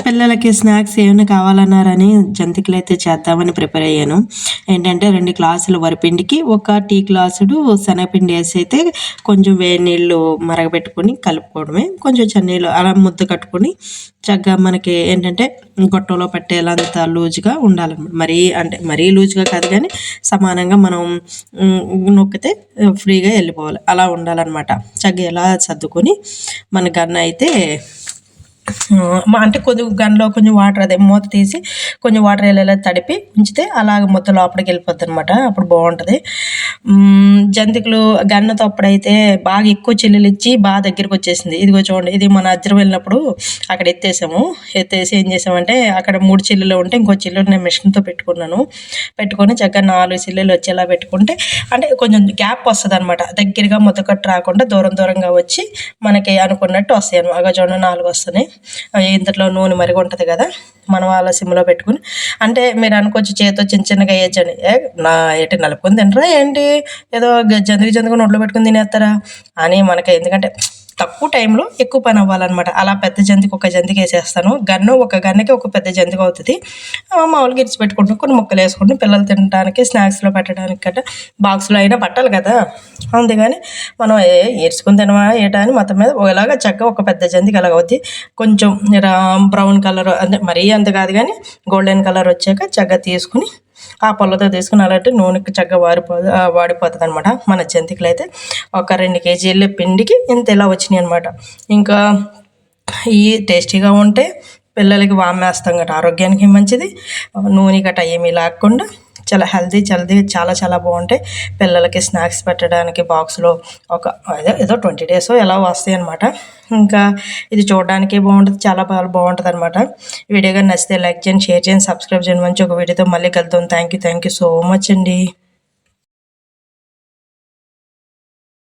పిల్లలకి స్నాక్స్ ఏమైనా కావాలన్నారని జంతికలు అయితే చేద్దామని ప్రిపేర్ అయ్యాను. ఏంటంటే 2 గ్లాసుల వరిపిండికి ఒక టీ గ్లాసుడు శనగపిండి వేసి అయితే కొంచెం వేడి నీళ్ళు మరగబెట్టుకొని కలుపుకోవడమే. కొంచెం చన్నీళ్ళు అలా ముద్ద కట్టుకొని చక్కగా మనకి ఏంటంటే గొట్టంలో పట్టేలంత లూజ్గా ఉండాలన్నమాట. మరీ లూజ్గా కాదు కానీ సమానంగా మనం నొక్కితే ఫ్రీగా వెళ్ళిపోవాలి, అలా ఉండాలన్నమాట. చక్కగా ఎలా సర్దుకొని మన గన్న అయితే అంటే కొంచెం గన్లో కొంచెం వాటర్ అదే మూత తీసి కొంచెం వాటర్ వెళ్ళేలా తడిపి ఉంచితే అలాగ మొత్తం లోపలికి వెళ్ళిపోద్ది అనమాట. అప్పుడు బాగుంటుంది. జంతికలు గన్నతో అప్పుడైతే బాగా ఎక్కువ చిల్లులు ఇచ్చి బాగా దగ్గరికి వచ్చేసింది. ఇదిగో చూడండి, ఇది మన అజ్జరం వెళ్ళినప్పుడు అక్కడ ఎత్తేసి ఏం చేసామంటే అక్కడ 3 చిల్లులు ఉంటే ఇంకో చిల్లు నేను మిషన్తో పెట్టుకొని చక్కగా 4 చిల్లులు వచ్చేలా పెట్టుకుంటే అంటే కొంచెం గ్యాప్ వస్తుంది అనమాట. దగ్గరగా ముద్దకట్టు రాకుండా దూరంగా వచ్చి మనకి అనుకున్నట్టు వస్తాయి అనమాట. అగ చూడండి 4 వస్తున్నాయి. ఇంతలో నూనె మరిగి ఉంటుంది కదా, మనం అలా సిమ్లో పెట్టుకుని అంటే మీరు అనుకోవచ్చు చేతితో చిన్నగా వేయచ్చని. ఏంటి నలుపుకొని తినరా ఏంటి, ఏదో జంతిక నోట్లో పెట్టుకుని తినేస్తారా అని మనకి, ఎందుకంటే తక్కువ టైంలో ఎక్కువ పని అవ్వాలన్నమాట. అలా పెద్ద ఒక జంతిక వేసేస్తాను. ఒక గన్నకి ఒక పెద్ద జంతిక అవుతుంది. మామూలుగా ఇరిచి పెట్టుకుంటాం, కొన్ని ముక్కలు వేసుకుంటాం పిల్లలు తినడానికి, స్నాక్స్లో పెట్టడానికి గట్రా. బాక్స్లో అయినా పట్టాలి కదా, అందుకని మనం ఏడ్చుకుని తినమా ఏటా అని మొత్తం మీద ఇలాగా చక్కగా ఒక పెద్ద జంతిక అలాగ అవుద్ది. కొంచెం బ్రౌన్ కలర్ అంటే మరీ అంత కాదు కానీ గోల్డెన్ కలర్ వచ్చాక చక్కగా తీసుకుని ఆ పొల్లతో తీసుకుని అలాంటి నూనెకి చక్కగా వాడిపోతుంది అనమాట. మన జంతికలు అయితే ఒక 2 కేజీల పిండికి ఇంత ఇలా వచ్చినాయి అనమాట. ఇంకా ఈ టేస్టీగా ఉంటే పిల్లలకి వామేస్తాం గట్రా, ఆరోగ్యానికి మంచిది. నూనె గట్రా ఏమీ లేకుండా చాలా హెల్తీ చాలా బాగుంటాయి. పిల్లలకి స్నాక్స్ పెట్టడానికి బాక్స్లో ఒక ఏదో 20 days ఎలా వస్తాయి అనమాట. ఇంకా ఇది చూడడానికి బాగుంటుంది, చాలా బాగుంటుంది అనమాట. వీడియో కానీ నచ్చితే లైక్ చేయండి, షేర్ చేయండి, సబ్స్క్రైబ్ చేయండి. మంచి ఒక వీడియోతో మళ్ళీ కలుద్దాం. థ్యాంక్ యూ సో మచ్ అండి.